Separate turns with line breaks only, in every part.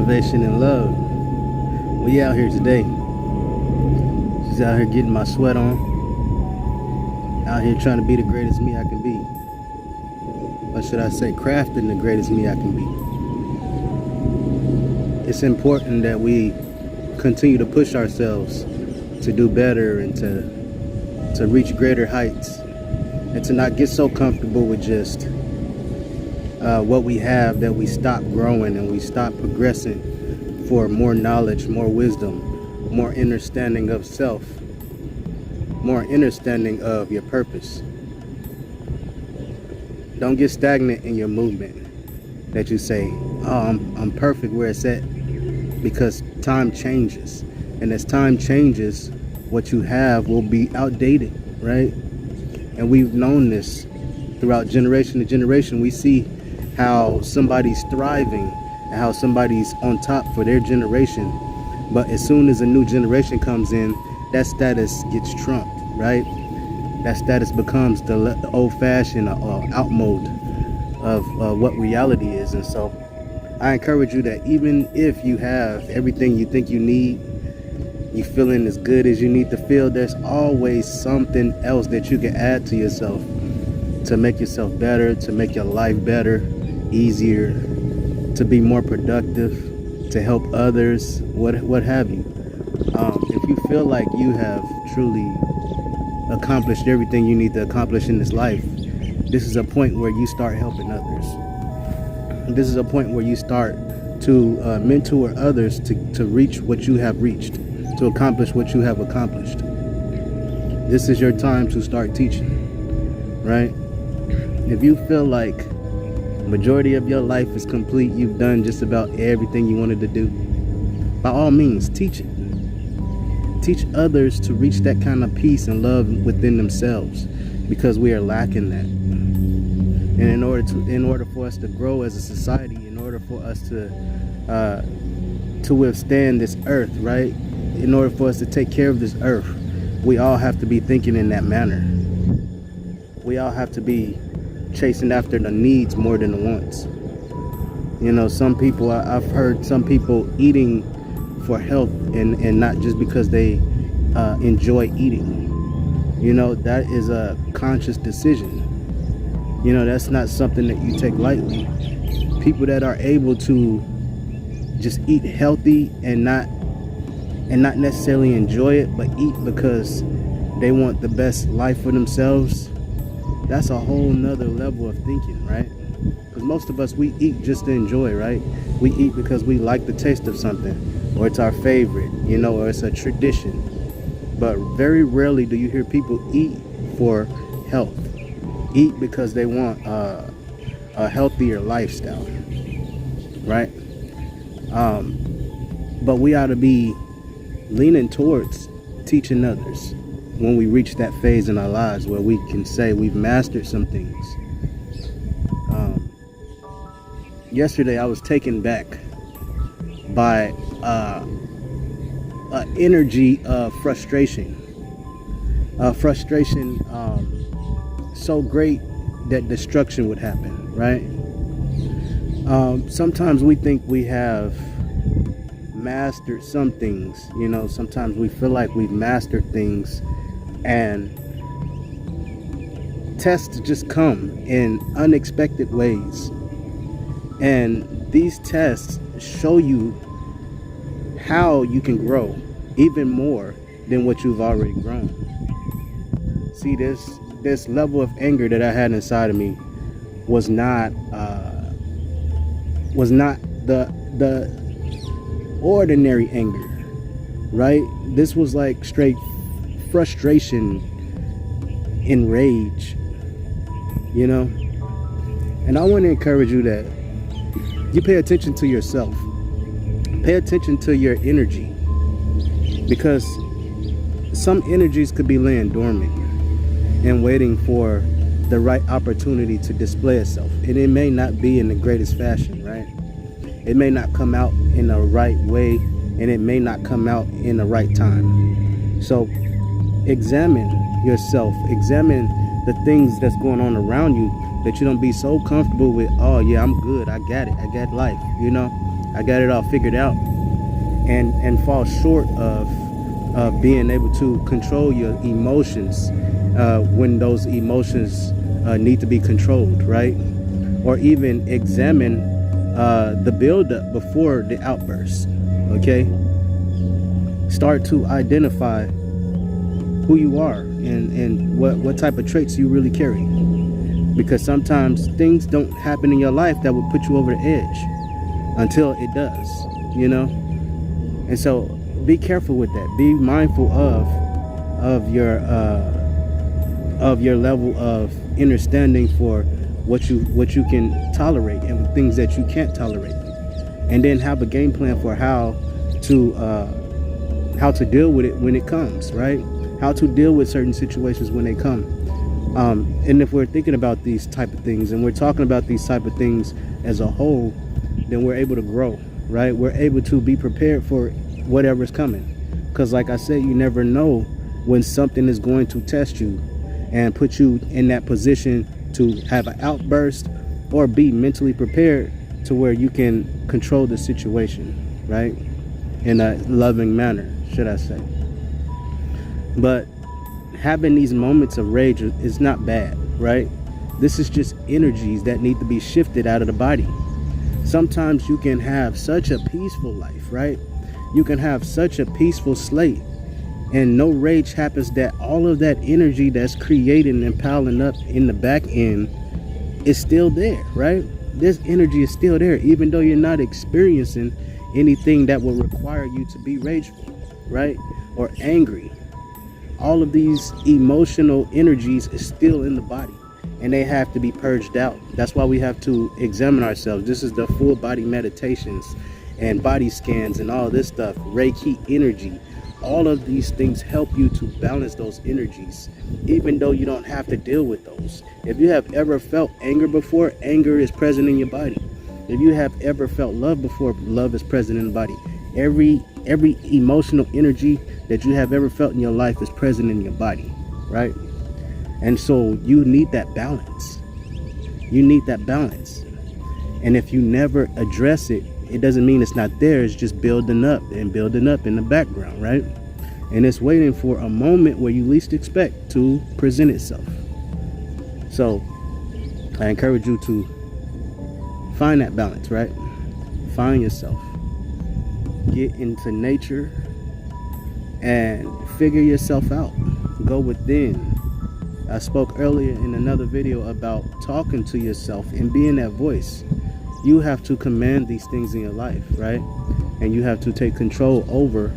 motivation and love. We out here today. Just out here getting my sweat on. Out here trying to be the greatest me I can be. Or should I say, crafting the greatest me I can be. It's important that we continue to push ourselves to do better and to reach greater heights, and to not get so comfortable with just what we have that we stop growing and we stop progressing for more knowledge, more wisdom, more understanding of self, more understanding of your purpose. Don't get stagnant in your movement that you say, oh, I'm perfect where it's at, because time changes. And as time changes, what you have will be outdated, right? And we've known this throughout generation to generation. We see how somebody's thriving and how somebody's on top for their generation. But as soon as a new generation comes in, that status gets trumped, right? That status becomes the old-fashioned out mode of what reality is. And so I encourage you that even if you have everything you think you need, you feeling as good as you need to feel, there's always something else that you can add to yourself to make yourself better, to make your life better, easier, to be more productive, to help others, what have you. If you feel like you have truly accomplished everything you need to accomplish in this life, this is a point where you start helping others. This is a point where you start to mentor others to reach what you have reached, to accomplish what you have accomplished. This is your time to start teaching, right? If you feel like the majority of your life is complete, you've done just about everything you wanted to do, by all means, teach it. Teach others to reach that kind of peace and love within themselves, because we are lacking that. And in order for us to grow as a society, in order for us to withstand this earth, right? In order for us to take care of this earth, we all have to be thinking in that manner. We all have to be chasing after the needs more than the wants. You know, some people, I've heard some people eating for health and not just because they enjoy eating. You know, that is a conscious decision. You know, that's not something that you take lightly. People that are able to just eat healthy and not necessarily enjoy it, but eat because they want the best life for themselves, that's a whole nother level of thinking, right? Because most of us, we eat just to enjoy, right? We eat because we like the taste of something, or it's our favorite, you know, or it's a tradition. But very rarely do you hear people eat for health. Eat because they want a healthier lifestyle, right? But we ought to be leaning towards teaching others when we reach that phase in our lives where we can say we've mastered some things. Yesterday I was taken back by an energy of frustration. Frustration so great that destruction would happen, right? Sometimes we think we have mastered some things, you know. Sometimes we feel like we've mastered things, and tests just come in unexpected ways, and these tests show you how you can grow even more than what you've already grown. See, this level of anger that I had inside of me was not the ordinary anger, right? This was like straight frustration and rage, you know. And I want to encourage you that you pay attention to yourself, pay attention to your energy, because some energies could be laying dormant and waiting for the right opportunity to display itself. And it may not be in the greatest fashion, right? It may not come out in the right way, and it may not come out in the right time. So examine yourself, examine the things that's going on around you, that you don't be so comfortable with, oh yeah, I'm good, I got it, I got life, you know. I got it all figured out, and fall short of being able to control your emotions when those emotions need to be controlled, right? Or even examine the buildup before the outburst. Okay, start to identify who you are and what type of traits you really carry, because sometimes things don't happen in your life that will put you over the edge until it does, you know. And so be careful with that. Be mindful of your level of understanding for what you can tolerate and things that you can't tolerate, and then have a game plan for how to deal with it when it comes, right? How to deal with certain situations when they come. And if we're thinking about these type of things and we're talking about these type of things as a whole, then we're able to grow, right? We're able to be prepared for whatever's coming, because like I said, you never know when something is going to test you and put you in that position to have an outburst, or be mentally prepared to where you can control the situation, right? In a loving manner, should I say. But having these moments of rage is not bad, right? This is just energies that need to be shifted out of the body. Sometimes you can have such a peaceful life, right? You can have such a peaceful slate, and no rage happens, that all of that energy that's creating and piling up in the back end is still there, right? This energy is still there, even though you're not experiencing anything that will require you to be rageful, right? Or angry. All of these emotional energies is still in the body, and they have to be purged out. That's why we have to examine ourselves. This is the full body meditations and body scans and all this stuff. Reiki energy. All of these things help you to balance those energies, even though you don't have to deal with those. If you have ever felt anger before, anger is present in your body. If you have ever felt love before, love is present in the body. Every emotional energy that you have ever felt in your life is present in your body, right? And so you need that balance. You need that balance. And if you never address it, it doesn't mean it's not there. It's just building up and building up in the background, right? And it's waiting for a moment where you least expect to present itself. So I encourage you to find that balance, right? Find yourself. Get into nature and figure yourself out. Go within. I spoke earlier in another video about talking to yourself and being that voice. You have to command these things in your life, right? And you have to take control over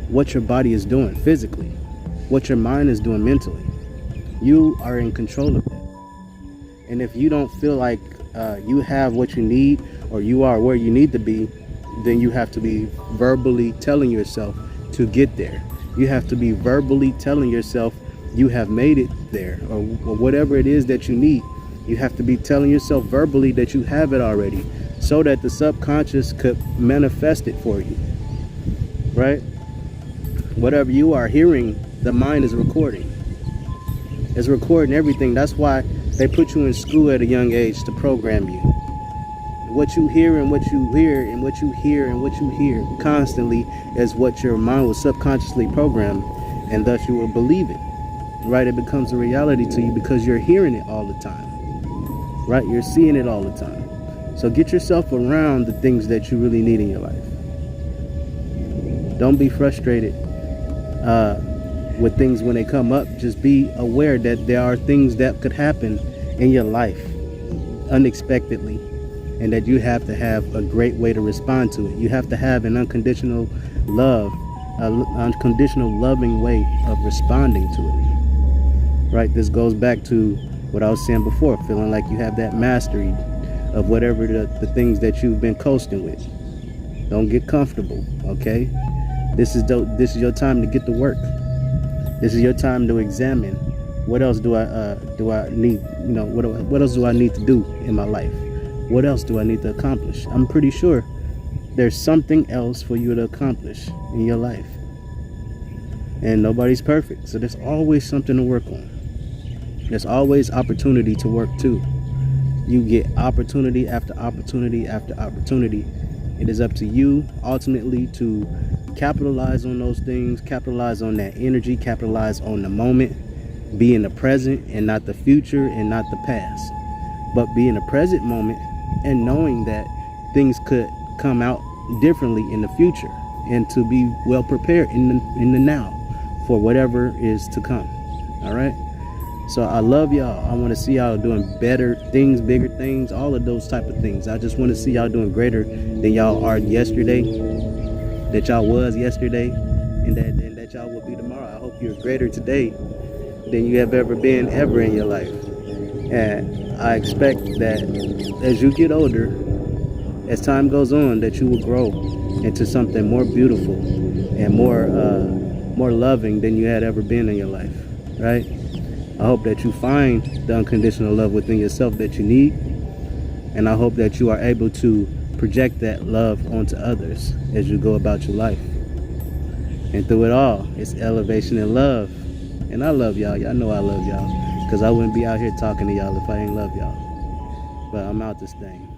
what your body is doing physically, what your mind is doing mentally. You are in control of that. And if you don't feel like you have what you need, or you are where you need to be, then you have to be verbally telling yourself to get there. You have to be verbally telling yourself you have made it there, or whatever it is that you need. You have to be telling yourself verbally that you have it already, so that the subconscious could manifest it for you, right? Whatever you are hearing, the mind is recording. It's recording everything. That's why they put you in school at a young age, to program you. What you hear and what you hear and what you hear and what you hear constantly is what your mind will subconsciously program, and thus you will believe it, right? It becomes a reality to you because you're hearing it all the time, right? You're seeing it all the time. So get yourself around the things that you really need in your life. Don't be frustrated with things when they come up. Just be aware that there are things that could happen in your life unexpectedly, and that you have to have a great way to respond to it. You have to have an unconditional love, an unconditional loving way of responding to it, right? This goes back to what I was saying before, feeling like you have that mastery of whatever the things that you've been coasting with. Don't get comfortable, okay? This is your time to get to work. This is your time to examine what else do I need, what else do I need to do in my life? What else do I need to accomplish? I'm pretty sure there's something else for you to accomplish in your life. And nobody's perfect, so there's always something to work on. There's always opportunity to work too. You get opportunity after opportunity after opportunity. It is up to you ultimately to capitalize on those things, capitalize on that energy, capitalize on the moment, be in the present and not the future and not the past, but be in the present moment and knowing that things could come out differently in the future, and to be well prepared in the now for whatever is to come. All right. So I love y'all. I want to see y'all doing better things, bigger things, all of those type of things. I just want to see y'all doing greater than y'all are yesterday, that y'all was yesterday, and that y'all will be tomorrow. I hope you're greater today than you have ever been ever in your life. And I expect that as you get older, as time goes on, that you will grow into something more beautiful and more loving than you had ever been in your life, right? I hope that you find the unconditional love within yourself that you need, and I hope that you are able to project that love onto others as you go about your life. And through it all, it's elevation and love. And I love y'all. Y'all know I love y'all, because I wouldn't be out here talking to y'all if I ain't love y'all. But I'm out this thing.